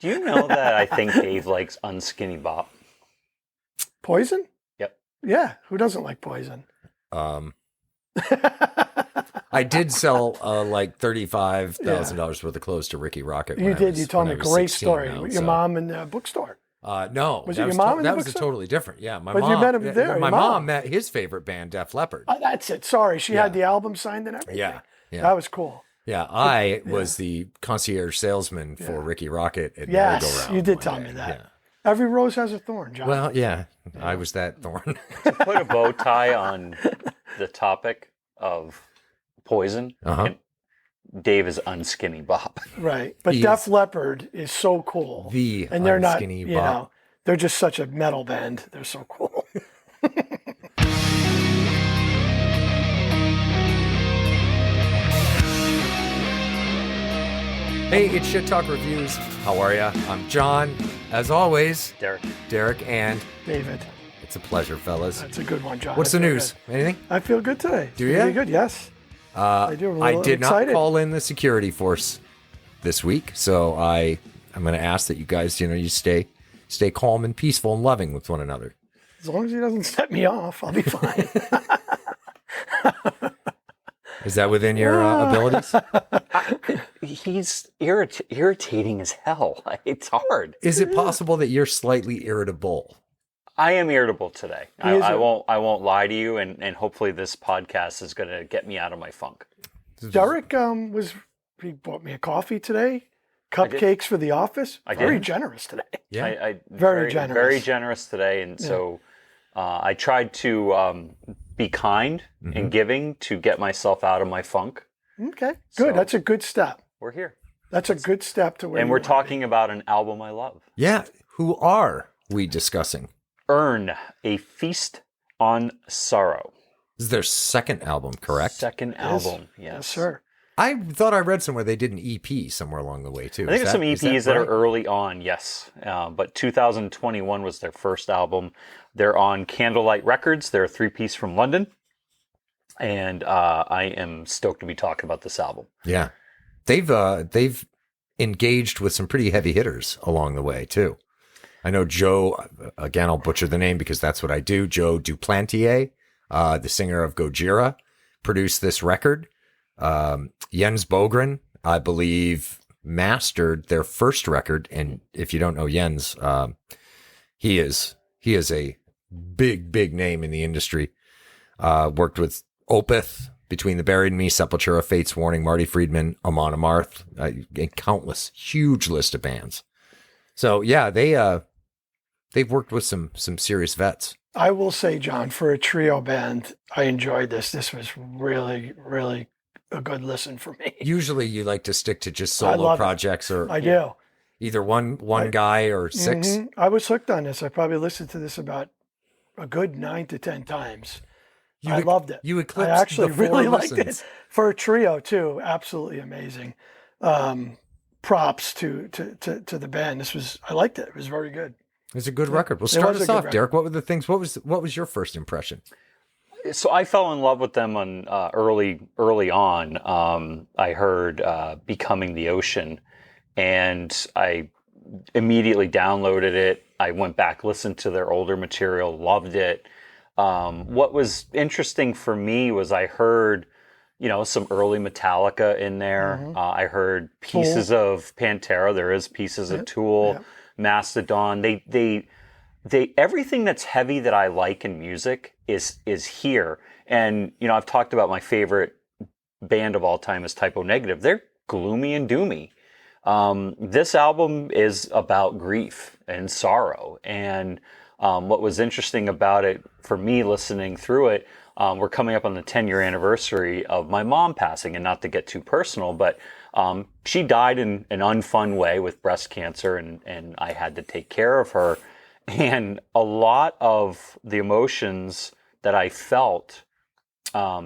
Do you know that I think Dave likes Unskinny Bop? Poison? Yep. Yeah, who doesn't like Poison? I did sell like $35,000 worth of clothes to Ricky Rocket. You did. You told me a great 16 story now, with your mom in the bookstore. No, Was that it your was mom in the that was bookstore? totally different. Yeah, my But mom. you met him there, My your mom mom. met his favorite band, Def Leppard. Oh, that's it. Sorry, she had the album signed and everything. Yeah, yeah. That was cool. Yeah, I was the concierge salesman for Ricky Rocket at Yes, Merry-Go-Round you did one tell day. me that. Yeah. Every rose has a thorn, John. Well, yeah, I was that thorn. To put a bow tie on the topic of Poison, and Dave is Unskinny Bop. Right. But He Def is Leppard is so cool. And they're not, Unskinny you Bop. know, they're just such a metal band. They're so cool. Hey, it's Shit Talk Reviews. How are ya? I'm John. As always, Derek, and David. it's a pleasure, fellas. That's a good one, John. What's I the feel news? good. Anything? I feel good today. Do Pretty ya? good, yes. I do. I'm a I little did excited. not call in the security force this week, so I'm going to ask that you guys, you stay calm and peaceful and loving with one another. As long as he doesn't set me off, I'll be fine. Is that within your abilities? he's irritating as hell. It's hard. Is it possible that you're slightly irritable? I am irritable today. I won't lie to you, and hopefully this podcast is going to get me out of my funk. Derek he bought me a coffee today, cupcakes for the office. Very generous today. Yeah. Very generous. Very generous today, and so I tried to be kind and giving to get myself out of my funk. Okay, good. So- That's a good step. We're here. That's a good step to where And you we're wanna talking about an album I love. Yeah. Who are we discussing? Urne, A Feast on Sorrow. This is their second album, correct? Second album, yes. Yes, sir. I thought I read somewhere they did an EP somewhere along the way, too. I think there's some EPs that are right? early on, yes. But 2021 was their first album. They're on Candlelight Records. They're a three-piece from London. And I am stoked to be talking about this album. Yeah. They've engaged with some pretty heavy hitters along the way, too. I know Joe, again, I'll butcher the name because that's what I do. Joe Duplantier, the singer of Gojira, produced this record. Jens Bogren, I believe, mastered their first record. And if you don't know Jens, he is a big name in the industry. Worked with Opeth, Between the Buried and Me, Sepultura, Fates Warning, Marty Friedman, Amon Amarth, and countless, huge list of bands. So yeah, they've worked with some serious vets. I will say, John, for a trio band, I enjoyed this. This was really, really a good listen for me. Usually you like to stick to just I solo love it. projects or I do. either one guy or six. Mhm. I was hooked on this. I probably listened to this about a good 9 to 10 times. I loved it. You I eclipsed actually the four really liked listens. it. For a trio, too. Absolutely amazing. Props to the band. I liked it. It was very good. It was a good record. Well, It start was a us good off, record. Derek. What were the things? What was your first impression? So I fell in love with them on early on. I heard "Becoming the Ocean," and I immediately downloaded it. I went back, listened to their older material, loved it. What was interesting for me was I heard, some early Metallica in there. I heard pieces of Pantera. There is pieces of Tool, Mastodon. They everything that's heavy that I like in music is here. And I've talked about my favorite band of all time is Typo Negative. They're gloomy and doomy. This album is about grief and sorrow. And what was interesting about it for me listening through it, we're coming up on the 10-year anniversary of my mom passing, and not to get too personal, but she died in an unfun way with breast cancer, and I had to take care of her. And a lot of the emotions that I felt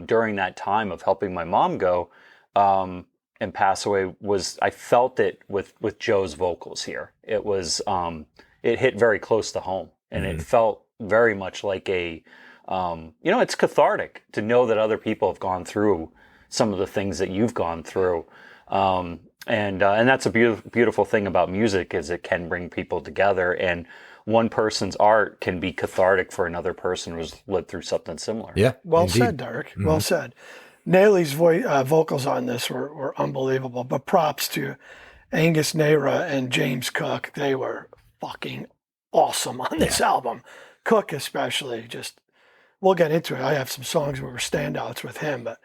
during that time of helping my mom go and pass away I felt it with Joe's vocals here. It was it hit very close to home, and it felt very much like it's cathartic to know that other people have gone through some of the things that you've gone through. And that's a beautiful thing about music is it can bring people together, and one person's art can be cathartic for another person who's lived through something similar. Yeah. Well indeed. said, Derek. Well said. Naley's vocals on this were unbelievable, but props to Angus Naira and James Cook. They were fucking awesome on this album. Cook especially, just, we'll get into it. I have some songs that were standouts with him, but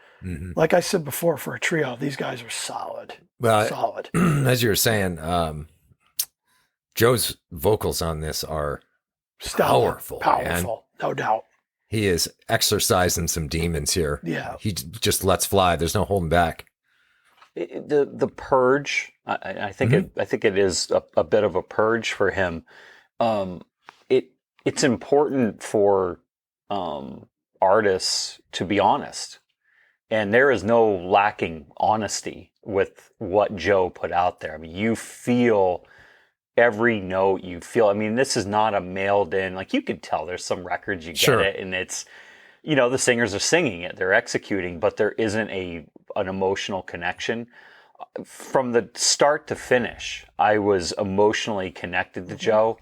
like I said before, for a trio, these guys are solid. Well, Solid. as you were saying, Joe's vocals on this are Stellar. powerful, Powerful, no doubt. He is exercising some demons here. Yeah. He just lets fly. There's no holding back. The purge, I think I think it is a bit of a purge for him. It's important for artists to be honest, and there is no lacking honesty with what Joe put out there. I mean, you feel every note. You feel. I mean, this is not a mailed in. Like, you could tell there's some records you get it, and it's, you know, the singers are singing it, they're executing, but there isn't an emotional connection. From the start to finish, I was emotionally connected to Joe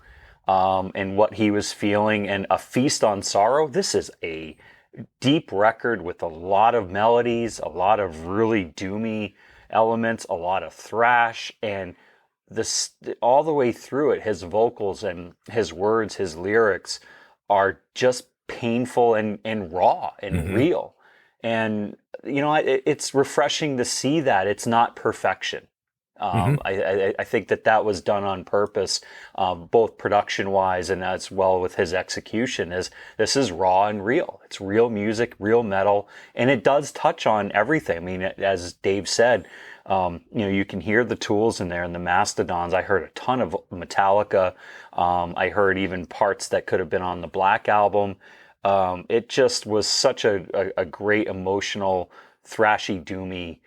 and what he was feeling. And A Feast on Sorrow, this is a deep record with a lot of melodies, a lot of really doomy elements, a lot of thrash, and this all the way through it, his vocals and his words, his lyrics are just painful and raw and real. And, you know, it's refreshing to see that it's not perfection. I think that was done on purpose, both production wise and as well with his execution. This is raw and real. It's real music, real metal, and it does touch on everything. I mean, as Dave said, you know, you can hear the Tools in there and the Mastodons. I heard a ton of Metallica. I heard even parts that could have been on the Black Album. It just was such a great emotional, thrashy, doomy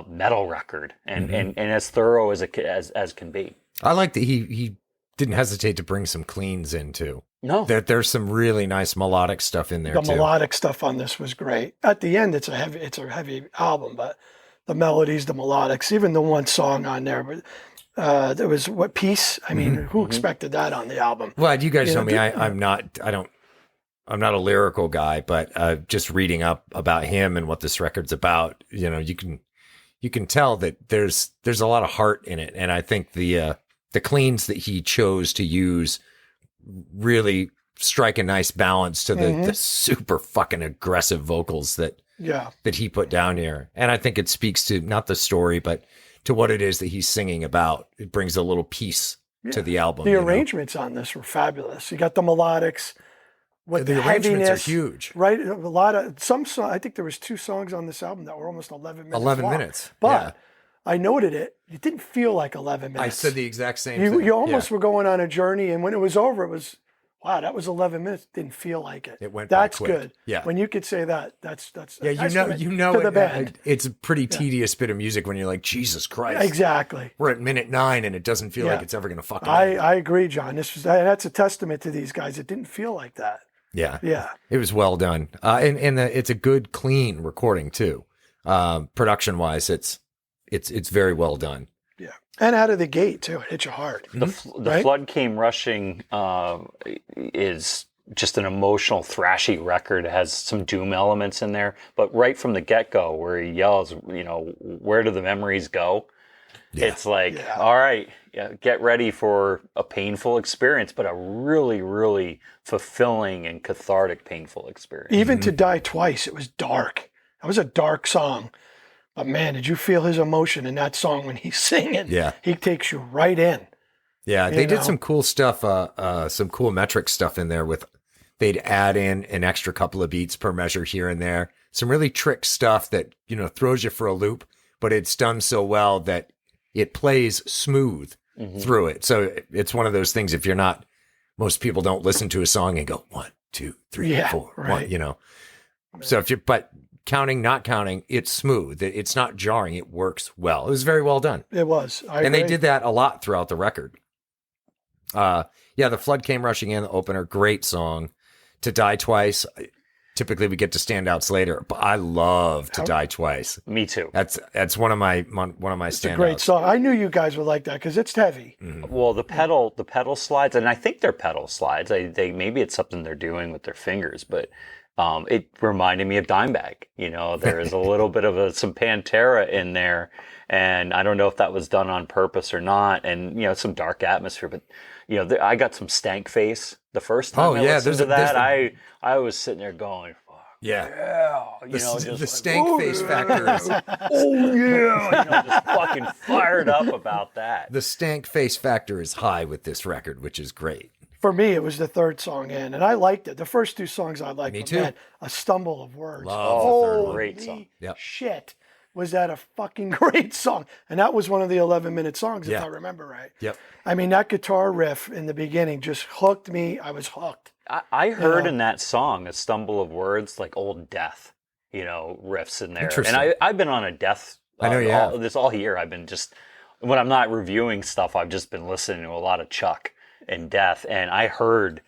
metal record, and as thorough as can be. I like that he didn't hesitate to bring some cleans in too. No, There's some really nice melodic stuff in there The too. melodic stuff on this was great. At the end, it's a heavy album, but the melodies, the melodics, even the one song on there, but there was Peace. I mean, who expected that on the album? Well, you guys You know know, me. I'm not a lyrical guy, but just reading up about him and what this record's about, you know, you can tell that there's a lot of heart in it, and I think the cleans that he chose to use really strike a nice balance to the super fucking aggressive vocals that he put down here. And I think it speaks to not the story, but to what it is that he's singing about. It brings a little peace to the album. The arrangements on this were fabulous. You got the melodics. With the the arrangements heaviness, are huge. Right? A lot of some song. I think there was 2 songs on this album that were almost 11 minutes. 11 long. minutes. But I noted it. It didn't feel like 11 minutes. I said the exact same thing. You almost were going on a journey, and when it was over, it was, wow, that was 11 minutes. Didn't feel like it. It went. That's by quick. good. Yeah. When you could say that, that's Yeah, you know, to the band. it's a pretty tedious bit of music when you're like, Jesus Christ. Exactly. We're at minute 9 and it doesn't feel like it's ever going to fucking end. I agree, John. That's a testament to these guys. It didn't feel like that. Yeah. Yeah. It was well done. And it's a good, clean recording too. Production wise, it's very well done. Yeah. And out of the gate too. It hit you hard. The Flood Came Rushing is just an emotional, thrashy record. It has some doom elements in there, but right from the get-go where he yells, you know, where do the memories go? Yeah. It's like, all right, get ready for a painful experience, but a really, really fulfilling and cathartic painful experience. Even To Die Twice, it was dark. That was a dark song. But man, did you feel his emotion in that song when he's singing? Yeah. He takes you right in. Yeah, they did some cool stuff, some cool metric stuff in there they'd add in an extra couple of beats per measure here and there. Some really trick stuff that, you know, throws you for a loop, but it's done so well that it plays smooth through it. So it's one of those things, if you're not, most people don't listen to a song and go 1, 2, 3, 4, right. 1, you know. So but counting, not counting, it's smooth. It's not jarring. It works well. It was very well done. It was. And they did that a lot throughout the record. The Flood Came Rushing In, the opener, great song. To Die Twice. typically we get to standouts later, but I love To Die Twice. Me too. That's one of my standouts. It's a great song. I knew you guys would like that because it's heavy. Well, the pedal slides, and I think they're pedal slides. They maybe it's something they're doing with their fingers, but it reminded me of Dimebag. You know, there is a little bit of some Pantera in there, and I don't know if that was done on purpose or not. And you know, some dark atmosphere, but you know, I got some stank face the first time I listened to that. I was sitting there going, yeah, you know, just the like, stank face factor is you know, just fucking fired up about that. the stank face factor is high with this record, which is great. For me, it was the third song in, and I liked it. The first two songs I liked. Me but too. Man, A Stumble of Words. Love the third one. Great song. Yep. Shit. Was that a fucking great song? And that was one of the 11-minute songs, if I remember right. Yep. I mean, that guitar riff in the beginning just hooked me. I was hooked. I heard in that song, A Stumble of Words, like old Death, you know, riffs in there. Interesting. And I've been on a Death. I know you have. All year. I've been just, when I'm not reviewing stuff, I've just been listening to a lot of Chuck and Death. And I heard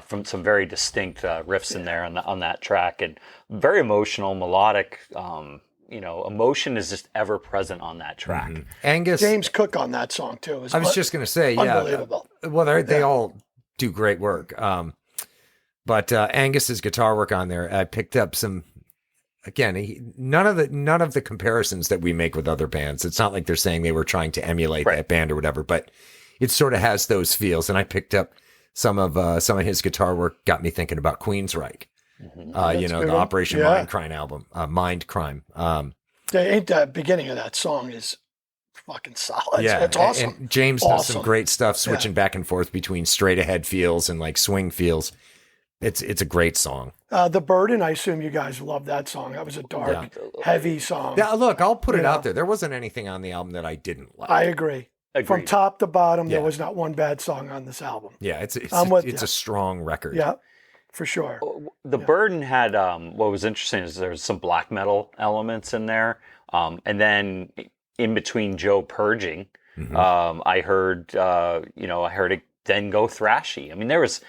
from some very distinct riffs in there on that track, and very emotional, melodic. You know, emotion is just ever present on that track. Mm-hmm. Angus James Cook on that song, too. I was just going to say, unbelievable. Well, they all do great work. But Angus's guitar work on there, I picked up some. Again, none of the comparisons that we make with other bands. It's not like they're saying they were trying to emulate that band or whatever, but it sort of has those feels. And I picked up some of his guitar work. Got me thinking about Queensryche. You know, the Operation Mindcrime album, Mindcrime. The beginning of that song is fucking solid. Yeah, It's awesome. And James does some great stuff, switching back and forth between straight ahead feels and like swing feels. It's a great song. The Burden, I assume you guys love that song. That was a dark, heavy song. Yeah, look, I'll put it out there. There wasn't anything on the album that I didn't like. I agree. Agreed. From top to bottom, there was not one bad song on this album. Yeah, it's a strong record. Yeah, for sure. The Burden had, what was interesting is there's some black metal elements in there. And then in between Joe purging, I heard it then go thrashy. I mean, there was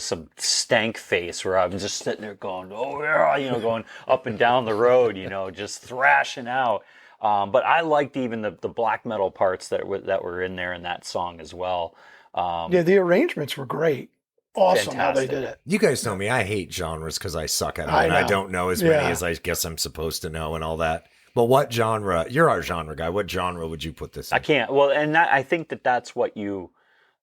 some stank face where I was just sitting there going, oh yeah, you know, going up and down the road, you know, just thrashing out. But I liked even the black metal parts that were in there in that song as well. The arrangements were great. Awesome fantastic. how they did it. You guys know me. I hate genres because I suck at them. I And I know. don't know as many as I guess I'm supposed to know and all that. But what genre? You're our genre guy. What genre would you put this in? I can't. Well, and I think that's what you.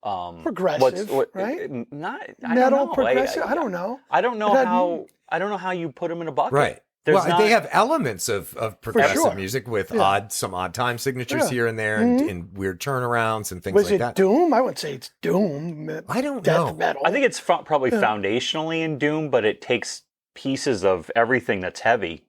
Progressive, right? Not Metal, don't know. progressive. I don't know. I don't know how you put them in a bucket. Right. They have elements of progressive sure. music with some odd time signatures Yeah. here and there, and weird turnarounds and things Was like it that. Doom? I wouldn't say it's Doom. I don't Death know. metal. I think it's probably foundationally in Doom, but it takes pieces of everything that's heavy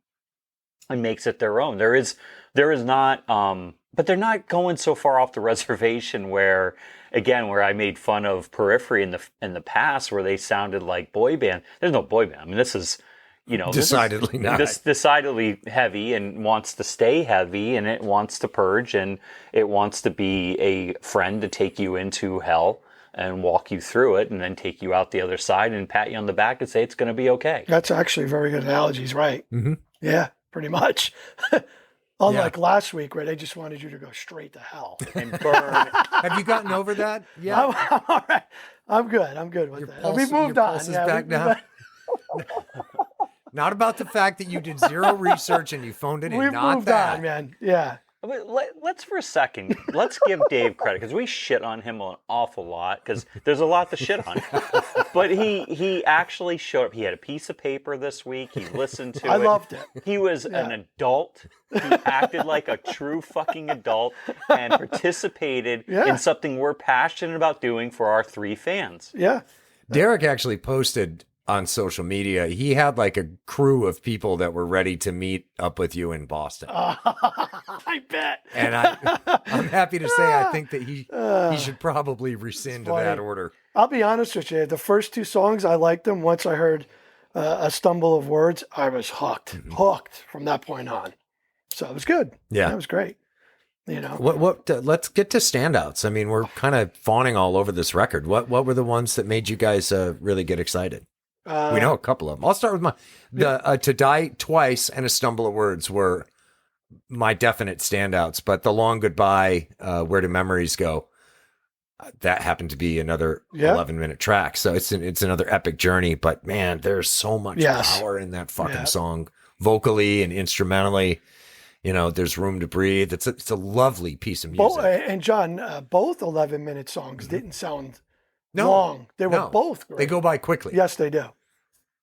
and makes it their own. There is not, but they're not going so far off the reservation where I made fun of Periphery in the past, where they sounded like boy band. There's no boy band. I mean, this is, you know, Decidedly not. This decidedly heavy and wants to stay heavy, and it wants to purge, and it wants to be a friend to take you into hell and walk you through it, and then take you out the other side and pat you on the back and say it's going to be okay. That's actually a very good analogy. He's right. Mhm. Yeah, pretty much. Unlike last week where they just wanted you to go straight to hell and burn. Have you gotten over that? Yeah. I'm all right. I'm good with that. We've moved your on. pulse is back now. Not about the fact that you did zero research and you phoned it in. We've Not moved that. on, man. Yeah. But let's for a second, let's give Dave credit, because we shit on him an awful lot, because there's a lot to shit on. But he actually showed up. He had a piece of paper this week. He listened to it. I loved it. He was an adult. He acted like a true fucking adult and participated in something we're passionate about doing for our 3 fans. Yeah. Derek actually posted on social media. He had like a crew of people that were ready to meet up with you in Boston. I bet. And I'm happy to say I think that he should probably rescind that order. I'll be honest with you. The first 2 songs, I liked them. Once I heard A Stumble of Words, I was hooked. Hooked from that point on. So it was good. Yeah. That was great. You know. Let's get to standouts. I mean, we're kind of fawning all over this record. What were the ones that made you guys really get excited? We know a couple of them. I'll start with the To Die Twice and A Stumble of Words were my definite standouts, but The Long Goodbye, Where Do Memories Go? That happened to be another 11-minute track. So it's another epic journey, but man, there's so much power in that fucking song, vocally and instrumentally. There's Room to Breathe. It's a lovely piece of music. And John, both 11-minute songs didn't sound long. They were both great. They go by quickly. Yes, they do.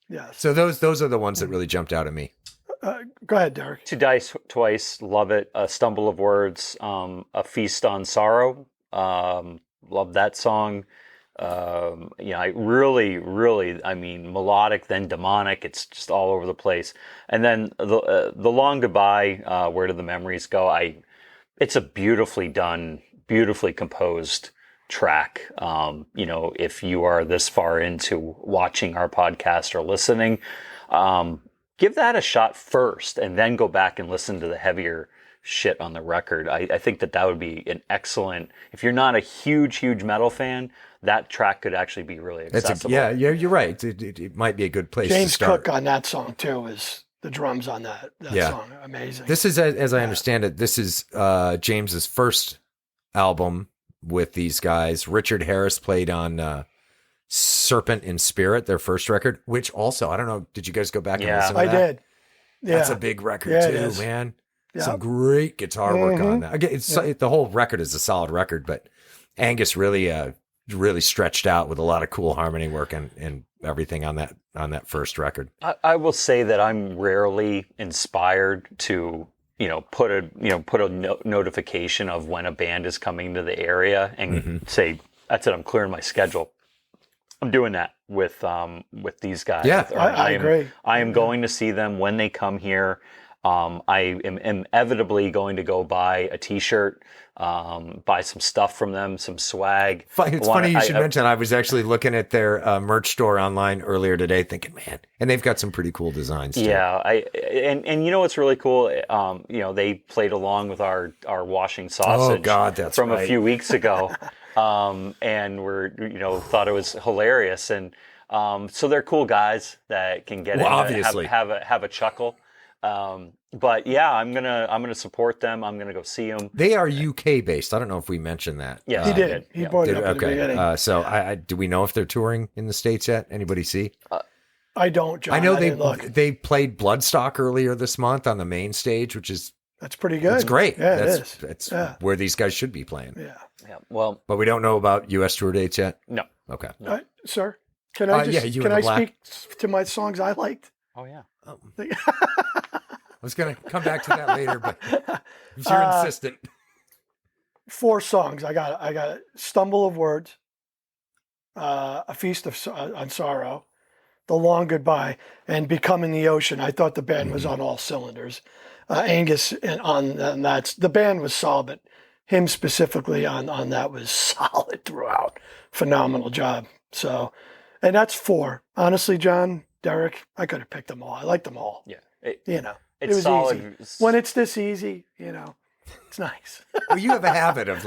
Yes. So those are the ones that really jumped out at me. Go ahead, Derek. To Die Twice, love it. A Stumble of Words, A Feast on Sorrow, love that song. I really, melodic, then demonic. It's just all over the place. And then the Long Goodbye, Where Do the Memories Go? It's a beautifully done, beautifully composed track. If you are this far into watching our podcast or listening, give that a shot first and then go back and listen to the heavier shit on the record. I think that would be an excellent, if you're not a huge metal fan, that track could actually be really accessible. You're right. It might be a good place James to start. Cook on that song too is the drums on that song. Amazing. This is, as I understand it, this is James's first album with these guys. Richard Harris played on Serpent in Spirit, their first record, which also, I don't know, did you guys go back and listen to that? I did. Yeah. That's a big record too, man. Yep. Some great guitar work on that. Again, the whole record is a solid record, but Angus really stretched out with a lot of cool harmony work and everything on that first record. I will say that I'm rarely inspired to put a notification of when a band is coming to the area and say, that's it, I'm clearing my schedule. I'm doing that with these guys. Yeah, I agree. I am going to see them when they come here. I am inevitably going to go buy a T-shirt, buy some stuff from them, some swag. It's funny you should mention. I was actually looking at their merch store online earlier today, thinking, man, and they've got some pretty cool designs too. Yeah, and you know what's really cool? They played along with our washing sausage. Oh God, that's from right. a few weeks ago, and thought it was hilarious, and so they're cool guys that can get obviously have a chuckle. But yeah, I'm gonna support them. I'm gonna go see them. They are UK based. I don't know if we mentioned that. Yeah, he did. He brought it up at the beginning. So do we know if they're touring in the States yet? Anybody see? I don't, John. I know they played Bloodstock earlier this month on the main stage, that's pretty good. It's great. Yeah, that's where these guys should be playing. Yeah. Yeah. Well, but we don't know about US tour dates yet. No. Okay. Sir, can I speak to my songs I liked? Oh yeah. I was going to come back to that later, but if you're insistent. 4 songs. I got Stumble of Words, A Feast on Sorrow, The Long Goodbye, and Becoming the Ocean. I thought the band was on all cylinders. Angus and that's the band was solid, but him specifically on that was solid throughout. Phenomenal job. So, and that's 4. Honestly, John, Derek, I could have picked them all. I like them all. Yeah. It was solid. Easy. When it's this easy, it's nice. Well, you have a habit of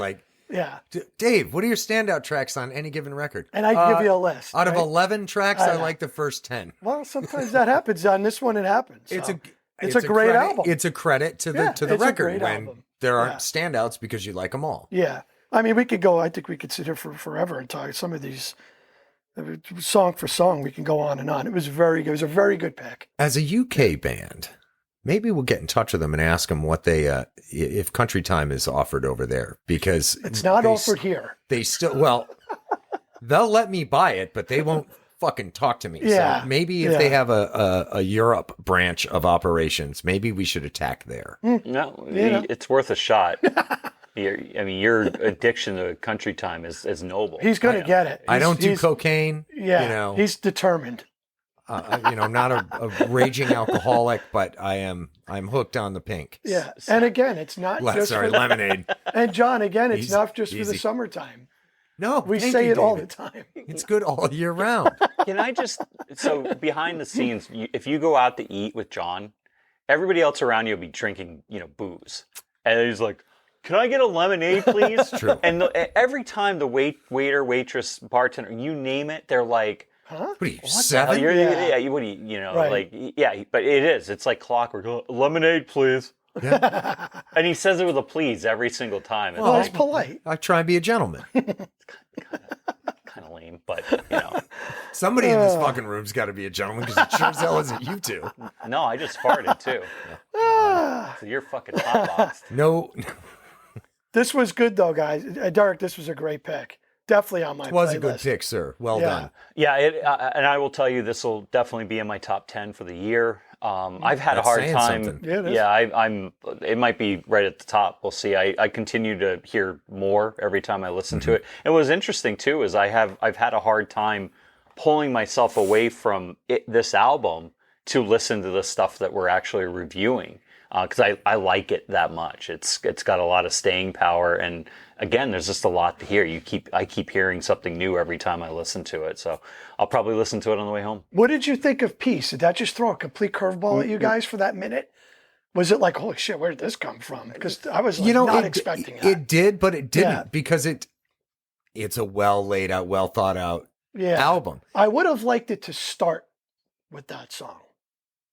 yeah. Dave, what are your standout tracks on any given record? And I give you a list. Out of 11 tracks, I like the first 10. Well, sometimes that happens. On this one, it happens. So. It's a great credit, album. It's a credit to the record when album. There aren't standouts because you like them all. Yeah. I mean, I think we could sit here for forever and talk some of these song for song. We can go on and on. It was very good. It was a very good pick. As a UK band, maybe we'll get in touch with them and ask them what they, if Country Time is offered over there, because it's not offered here. They still, they'll let me buy it, but they won't fucking talk to me. Yeah. So maybe if they have a Europe branch of operations, maybe we should attack there. No, it's worth a shot. Your addiction to Country Time is noble. He's going to get it. I don't do cocaine. Yeah, he's determined. I'm not a raging alcoholic, but I'm hooked on the pink. Yeah, and again, it's not just lemonade. And John, again, it's not just for the summertime. No, we say it all the time. It's good all year round. Can I so behind the scenes, if you go out to eat with John, everybody else around you will be drinking, booze, and he's like, "Can I get a lemonade, please?" True. And every time the waiter, waitress, bartender, you name it, they're like, Huh? What are you, the Oh, 7? you're, Yeah. yeah, you, what do you know, Right. like, yeah, but it is. It's like clockwork. "Oh, lemonade, please." And he says it with a please every single time. It's Well, like, it's polite. I try and be a gentleman. kind of lame, but. Somebody in this fucking room's got to be a gentleman because it sure as hell isn't you two. No, I just farted too. Ah, So you're fucking hotboxed. No, this was good though, guys. Derek, this was a great pick. Definitely on my it was playlist. a good pick, sir. Well Yeah. done. Yeah, and I will tell you, this will definitely be in my top 10 for the year. I've had That's a hard saying time. something. Yeah, it is. Yeah, I'm. It might be right at the top. We'll see. I continue to hear more every time I listen to it. And what was interesting too is I've had a hard time pulling myself away from this album to listen to the stuff that we're actually reviewing because I like it that much. It's got a lot of staying power, and again, there's just a lot to hear. I keep hearing something new every time I listen to it. So I'll probably listen to it on the way home. What did you think of Peace? Did that just throw a complete curveball at you guys for that minute? Was it like, holy shit, where did this come from? Because I was like, not expecting that. It did, but it didn't Yeah. because it's a well laid out, well thought out Yeah. album. I would have liked it to start with that song.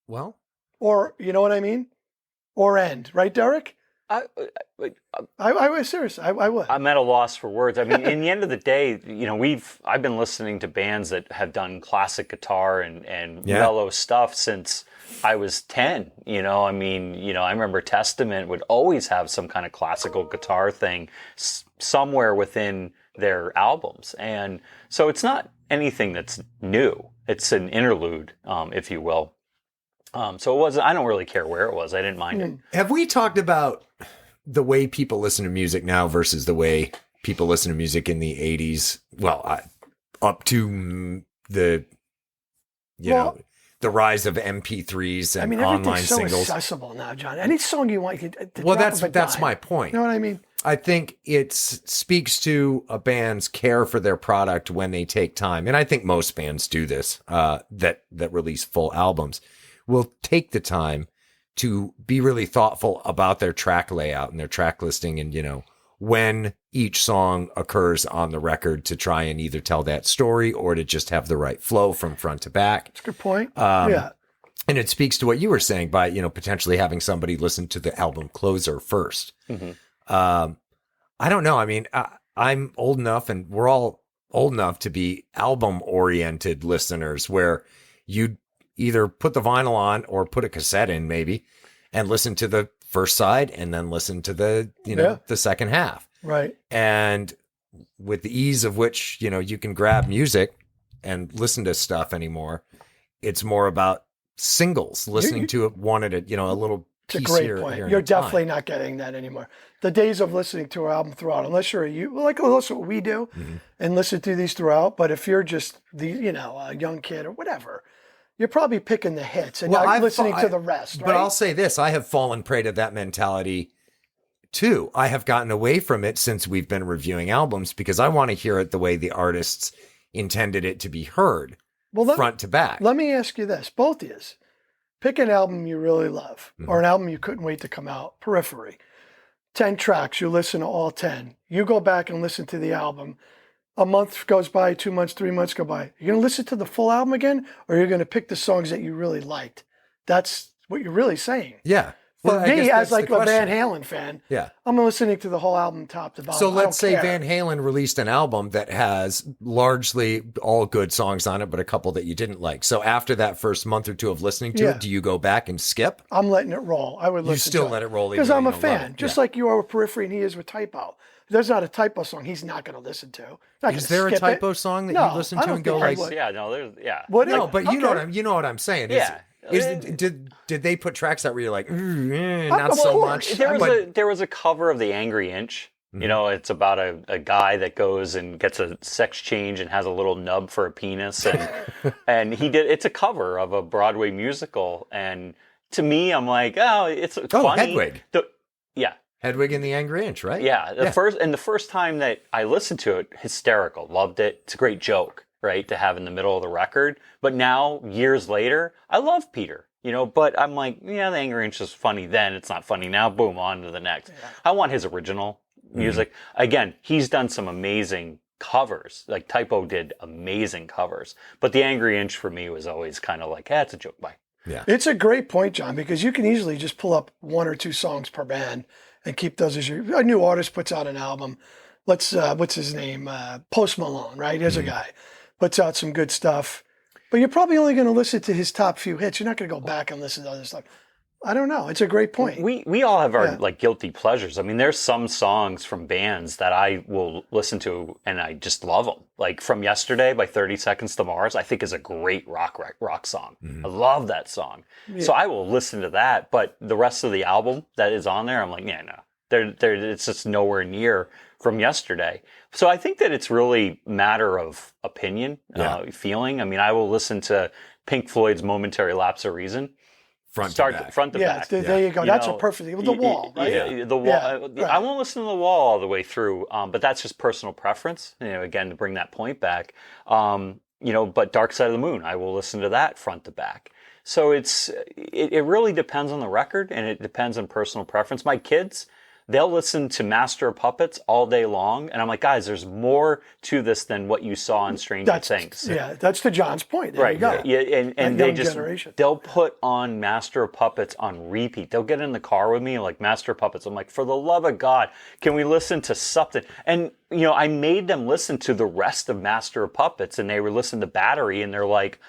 Well, Or, you know what I mean? Or end. Right, Derek? I was serious. I would. I'm at a loss for words. I mean, in the end of the day, I've been listening to bands that have done classic guitar and Yeah. mellow stuff since I was 10. I remember Testament would always have some kind of classical guitar thing somewhere within their albums. And so it's not anything that's new. It's an interlude, if you will. So it wasn't, I don't really care where it was. I didn't mind it. have we talked about the way people listen to music now versus the way people listen to music in the 80s? Well, up to the, the rise of MP3s and online everything's so singles. accessible now, John. Any song you want, you can. Well, that's my point. You know what I mean? I think it speaks to a band's care for their product when they take time. And I think most bands do this, that release full albums, will take the time to be really thoughtful about their track layout and their track listing and, when each song occurs on the record to try and either tell that story or to just have the right flow from front to back. That's a good point. Um, yeah. And it speaks to what you were saying by, potentially having somebody listen to the album closer first. Mm-hmm. I don't know. I mean, I'm old enough and we're all old enough to be album oriented listeners where you either put the vinyl on or put a cassette in maybe and listen to the first side and then listen to the, the second half. Right. And with the ease of which, you can grab music and listen to stuff anymore, it's more about singles, listening to it one at a little It's a piece great here, point. here You're at a time. definitely not getting that anymore. The days of listening to an album throughout, unless you're that's what we do, and listen to these throughout. But if you're just a young kid or whatever, you're probably picking the hits and not listening to the rest. But right? I'll say this: I have fallen prey to that mentality too. I have gotten away from it since we've been reviewing albums because I want to hear it the way the artists intended it to be heard, front to back. Let me ask you this: both is pick an album you really love or an album you couldn't wait to come out. Periphery, 10 tracks. You listen to all 10. You go back and listen to the album. A month goes by, 2 months, 3 months go by. You're going to listen to the full album again, or you're going to pick the songs that you really liked. That's what you're really saying. Yeah. For I me, guess as that's like the a Van question. Halen fan, Yeah. I'm listening to the whole album top to bottom. So I let's don't say care. Van Halen released an album that has largely all good songs on it, but a couple that you didn't like. So after that first month or two of listening to Yeah. it, do you go back and skip? I'm letting it roll. I would listen You still to let it roll because even I'm though a you don't love fan, it. just Yeah. like you are with Periphery and he is with Typo. There's not a Typo song he's not going to listen to. Not Is gonna there a skip typo it. song that No, you listen I to don't and go think I like, would. Yeah, no, there's, yeah. What? no, but you Okay. know what I'm saying. Yeah. Did they put tracks out where you're like, Of not so course. much? There was a cover of the Angry Inch. It's about a guy that goes and gets a sex change and has a little nub for a penis, and it's a cover of a Broadway musical. And to me, I'm like, oh, it's funny. Hedwig. Yeah, Hedwig and the Angry Inch, right? yeah. The first time that I listened to it, hysterical, loved it. It's a great joke, right, to have in the middle of the record. But now, years later, I love Peter. But I'm like, yeah, the Angry Inch is funny then. It's not funny now. Boom, on to the next. I want his original music. Again, he's done some amazing covers. Like Typo did amazing covers, but the Angry Inch for me was always kind of like, it's a joke. Bye. Yeah. It's a great point, John, because you can easily just pull up 1 or 2 songs per band and keep those as your. A new artist puts out an album. What's his name? Post Malone, right? Here's a guy puts out some good stuff, but you're probably only going to listen to his top few hits. You're not going to go back and listen to other stuff. I don't know. It's a great point. We all have our like guilty pleasures. I mean, there's some songs from bands that I will listen to and I just love them. Like From Yesterday by 30 Seconds to Mars, I think is a great rock song. I love that song. Yeah. So I will listen to that, but the rest of the album that is on there, I'm like, yeah, no. It's just nowhere near From Yesterday. So I think that it's really matter of opinion, feeling. I mean, I will listen to Pink Floyd's Momentary Lapse of Reason. Front to back. There you go. That's a perfect. The Wall, right? Yeah, the Wall. Yeah, right. I won't listen to The Wall all the way through, but that's just personal preference. Again, to bring that point back. But Dark Side of the Moon, I will listen to that front to back. So it really depends on the record, and it depends on personal preference. My kids, they'll listen to Master of Puppets all day long. And I'm like, guys, there's more to this than what you saw in Stranger Things. Yeah, that's to John's point. There right. You go. Yeah, and they'll put on Master of Puppets on repeat. They'll get in the car with me like Master of Puppets. I'm like, for the love of God, can we listen to something? And, I made them listen to the rest of Master of Puppets, and they were listening to Battery, and they're like,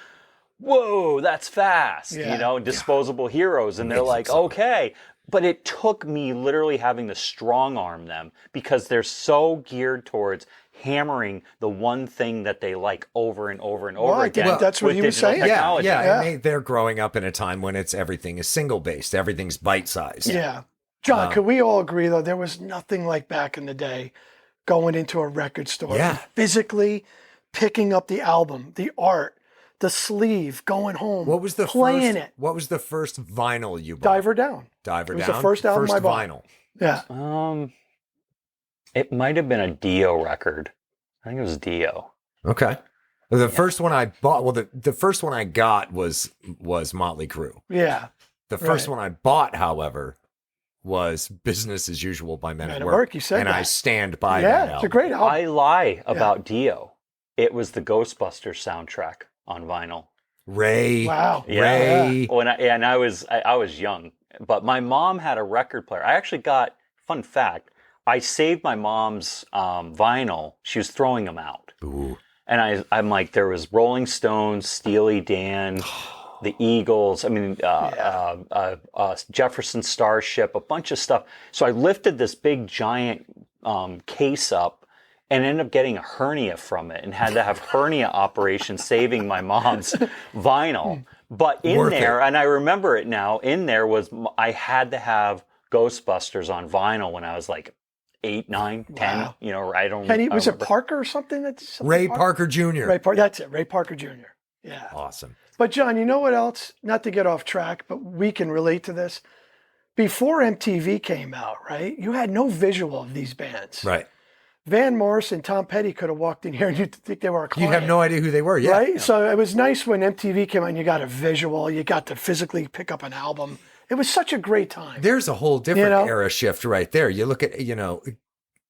whoa, that's fast. Disposable Heroes. And they're like, okay. But it took me literally having to strong arm them because they're so geared towards hammering the one thing that they like over and over and over again. Well, that's what he was saying. Yeah. And they're growing up in a time when everything is single based, everything's bite sized. Yeah. John, could we all agree though there was nothing like back in the day going into a record store and physically picking up the album, the art, the sleeve, going home, what was the playing first, it. What was the first vinyl you bought? Diver Down. It was the first album I bought. Vinyl. Yeah. It might have been a Dio record. I think it was Dio. Okay. The first one I bought, the first one I got was Motley Crue. Yeah. The first one I bought, however, was Business as Usual by Men at Work. You said and that. I stand by that album. Yeah, it's a great album. I lie about Dio. It was the Ghostbusters soundtrack on vinyl. Ray. Wow. Ray. Yeah. I was young, but my mom had a record player. I actually got, fun fact, I saved my mom's vinyl. She was throwing them out. Ooh. And I'm like, there was Rolling Stones, Steely Dan, the Eagles, Jefferson Starship, a bunch of stuff. So I lifted this big giant case up and ended up getting a hernia from it and had to have hernia operation saving my mom's vinyl. But in there, and I remember it now, in there was, I had to have Ghostbusters on vinyl when I was like 8, 9, 10, I don't know. Was it Parker or something? Ray Parker Jr. That's it, Ray Parker Jr. Yeah. Awesome. But John, you know what else? Not to get off track, but we can relate to this. Before MTV came out, right? You had no visual of these bands. Right. Van Morrison, Tom Petty could have walked in here and you'd think they were a client. You'd have no idea who they were, yeah. Right? Yeah. So it was nice when MTV came out and you got a visual, you got to physically pick up an album. It was such a great time. There's a whole different era shift right there. You look at,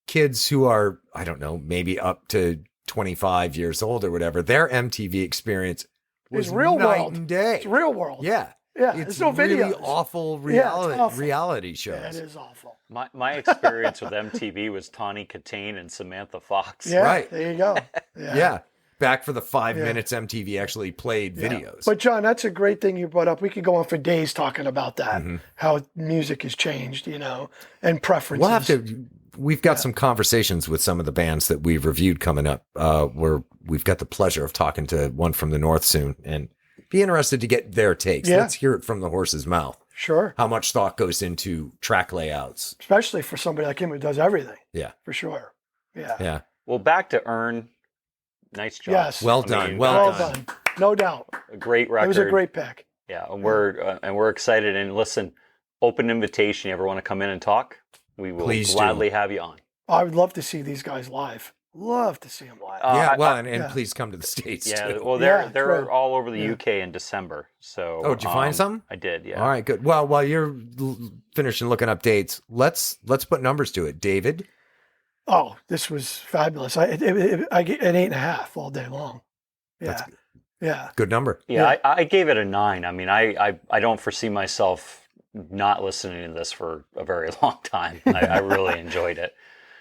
kids who are, I don't know, maybe up to 25 years old or whatever, their MTV experience was real night world. and day. It's real world. Yeah. Yeah. It's no really videos. awful reality shows. Yeah, it is awful. My experience with MTV was Tawny Katane and Samantha Fox. Yeah, right. There you go. Yeah. Back for the 5 minutes MTV actually played videos. But John, that's a great thing you brought up. We could go on for days talking about that, how music has changed, and preferences. We've got some conversations with some of the bands that we've reviewed coming up, where we've got the pleasure of talking to one from the North soon, and be interested to get their takes. Yeah. Let's hear it from the horse's mouth. Sure. How much thought goes into track layouts. Especially for somebody like him who does everything. Yeah. For sure. Yeah. Yeah. Well, back to Urne. Nice job. Yes. Well done. Well done. No doubt. A great record. It was a great pick. Yeah. And we're excited. And listen, open invitation. You ever want to come in and talk? We will gladly have you on. I would love to see these guys live. Love to see them live. And please come to the States too. Well, they're all over the UK in December. So, did you find some? I did. Yeah. All right, good. Well, while you're finishing looking up dates, let's put numbers to it. David, Oh, this was fabulous. I get an 8.5 all day long. Yeah. That's Yeah. good number. Yeah, I gave it a 9. I mean, I don't foresee myself not listening to this for a very long time. I really enjoyed it.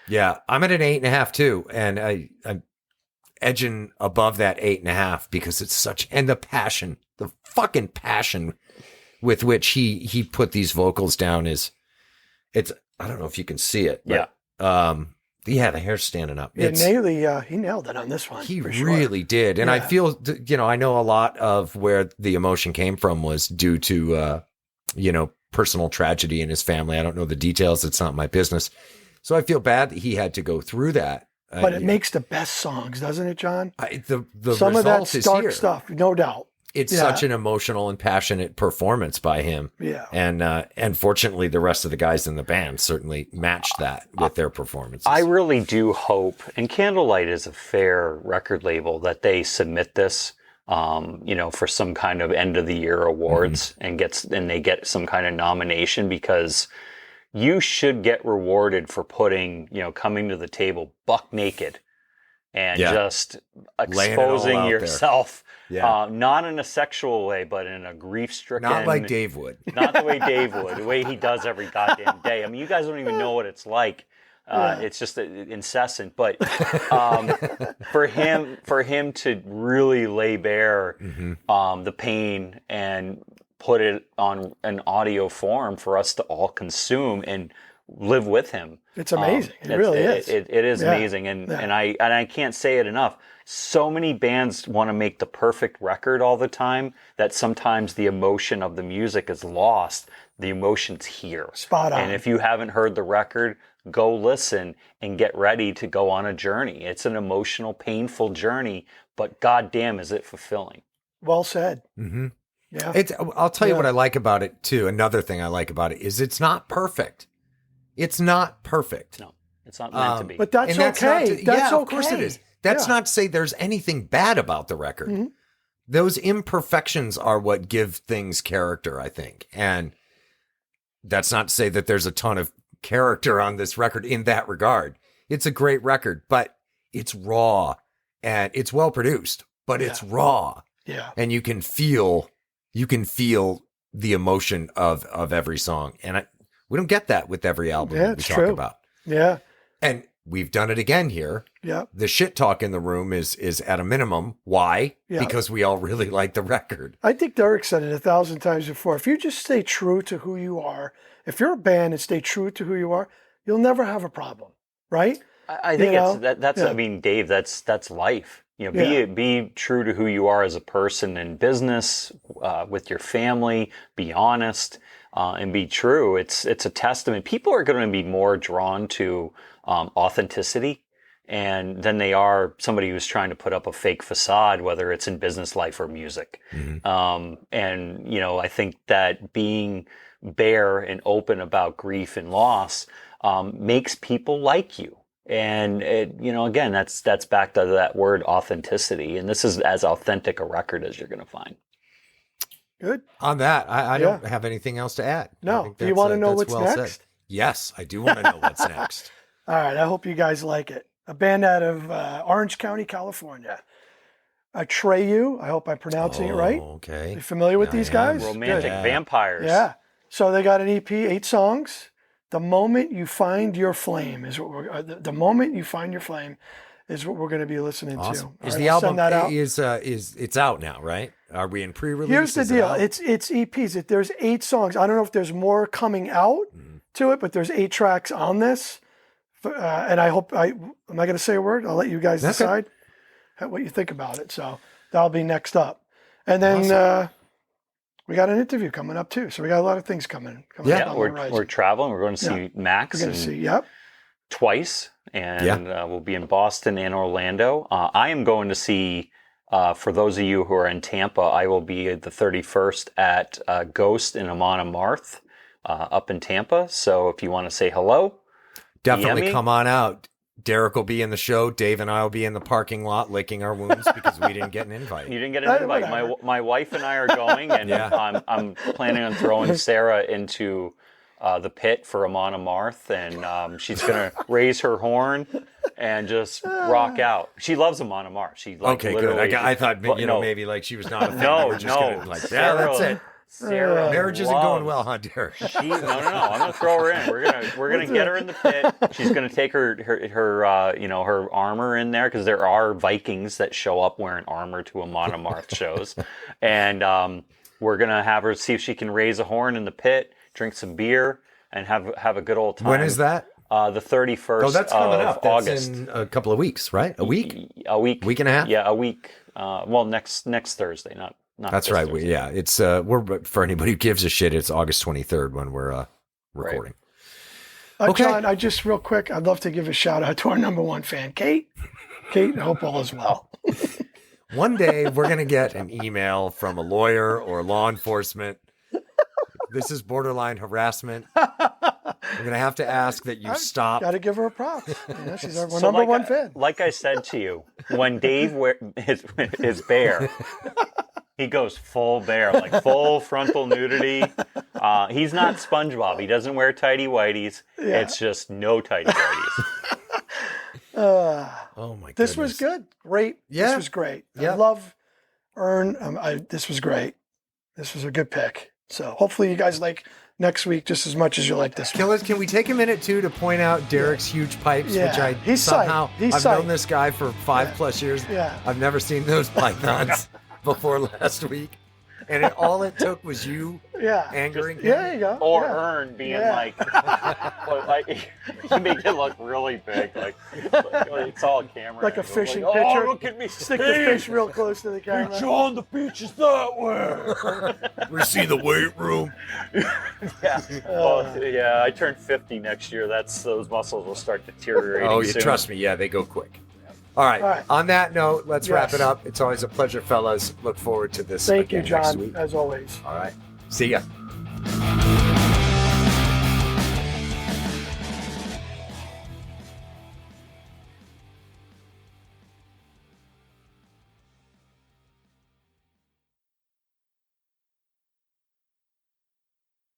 Yeah, I'm at an 8.5 too, and I'm edging above that 8.5 because it's such, and the passion, the fucking passion with which he put these vocals down it's, I don't know if you can see it. But, yeah, the hair's standing up. Yeah, Naley, he nailed it on this one. He for sure. really did. And I Yeah. feel, I know a lot of where the emotion came from was due to, personal tragedy in his family. I don't know the details. It's not my business. So I feel bad that he had to go through that. But it makes the best songs, doesn't it, John? The Some of that result is dark here. stuff, no doubt. It's Yeah. such an emotional and passionate performance by him. Yeah. And fortunately, the rest of the guys in the band certainly matched that with their performances. I really do hope, and Candlelight is a fair record label, that they submit this, for some kind of end of the year awards and they get some kind of nomination, because you should get rewarded for coming to the table buck naked and just Laying it all exposing out there. yourself. Yeah. Not in a sexual way, but in a grief-stricken. Not like Dave would. Not the way Dave would, the way he does every goddamn day. I mean, you guys don't even know what it's like. It's just incessant. But for him to really lay bare the pain and put it on an audio form for us to all consume and live with him. It's amazing. It really is. It is amazing, and I can't say it enough. So many bands want to make the perfect record all the time that sometimes the emotion of the music is lost. The emotion's here. Spot on. And if you haven't heard the record, go listen and get ready to go on a journey. It's an emotional, painful journey, but goddamn, is it fulfilling. Well said. Mm-hmm. Yeah. I'll tell you what I like about it too. Another thing I like about it is it's not perfect. It's not perfect. No, it's not meant to be. But that's okay. That's okay. Of course it is. That's not to say there's anything bad about the record. Mm-hmm. Those imperfections are what give things character, I think. And that's not to say that there's a ton of character on this record in that regard. It's a great record, but it's raw and it's well produced, but it's raw. Yeah. And you can feel the emotion of every song. And we don't get that with every album that we talk about. Yeah. And we've done it again here. Yeah. The shit talk in the room is at a minimum. Why? Yeah. Because we all really like the record. I think Derek said it 1,000 times before. If you just stay true to who you are, if you're a band and stay true to who you are, you'll never have a problem, right? I think that's I mean, Dave, that's life. Be true to who you are as a person in business, with your family, be honest, and be true. It's a testament. People are going to be more drawn to authenticity than they are somebody who's trying to put up a fake facade, whether it's in business life or music. And I think that being bare and open about grief and loss makes people like you. And again, that's back to that word authenticity. And this is as authentic a record as you're going to find. Good. On that, I don't have anything else to add. No. Do you want to know what's next? Said. Yes, I do want to know what's next. All right. I hope you guys like it. A band out of Orange County, California. Atreyu. I hope I'm pronouncing it right. Okay. You familiar with these guys? Romantic vampires. Yeah. So they got an EP, 8 songs. The moment you find your flame is what we're. The moment you find your flame is what we're going to be listening Awesome. to. Is right, the I'll album send that out. is it's out now, right? Are we in pre-release? Here's the Is deal. it It's EPs. There's 8 songs. I don't know if there's more coming out to it, but there's 8 tracks on this. And I hope am I going to say a word? I'll let you guys decide what you think about it. So that'll be next up. And then we got an interview coming up too. So we got a lot of things coming up. We're traveling. We're going to see Max. We're going to see, twice. And we'll be in Boston and Orlando. I am going to see, for those of you who are in Tampa, I will be at the 31st at Ghost in Amon Amarth up in Tampa. So if you want to say hello, definitely come on out. Derek will be in the show. Dave and I will be in the parking lot licking our wounds because we didn't get an invite. You didn't get an invite. My wife and I are going, and I'm planning on throwing Sarah into the pit for Amon Amarth, and she's going to raise her horn and just rock out. She loves Amon Amarth. She Okay, good. I thought maybe like she was not a fan. No, We're just gonna, like, Sarah, that's it. Sarah, Marriage isn't going well, huh, Derek? No. I'm gonna throw her in. We're gonna get her in the pit. She's gonna take her armor in there, because there are Vikings that show up wearing armor to Amon Amarth shows, and we're gonna have her see if she can raise a horn in the pit, drink some beer, and have a good old time. When is that? The 31st. Oh, that's coming of up. That's August. in a couple of weeks, right? A week? Week and a half? Yeah, a week. Well, next Thursday, not that's right. It's we're for anybody who gives a shit. It's August 23rd when we're recording. Right. Okay, John, I just real quick, I'd love to give a shout out to our number one fan, Kate. Kate, I hope all is well. One day we're gonna get an email from a lawyer or law enforcement. This is borderline harassment. We're gonna have to ask that you stop. Got to give her a props. She's our number one fan. Like I said to you, when Dave is bear, he goes full bear, like full frontal nudity. He's not SpongeBob. He doesn't wear tighty whities. Yeah. It's just no tighty whities. Oh my god! This was good. Great. Yeah. This was great. I love Urne. This was great. This was a good pick. So hopefully you guys like next week just as much as you like this one. Can we take a minute too to point out Derek's huge pipes, which I've known this guy for 5+ years. Yeah. I've never seen those pythons before last week. And all it took was you angering him. Yeah, there you go. Or Urne being like, you make it look really big. Like it's all camera. Like a fishing like, picture. Oh, look at me. Stick the fish real close to the camera. John, the beach is that way. We see the weight room. I turn 50 next year. Those muscles will start deteriorating. Oh, soon. Trust me. Yeah, they go quick. All right. On that note, let's wrap it up. It's always a pleasure, fellas. Look forward to this. Thank you, John, next week. as always. All right. See ya.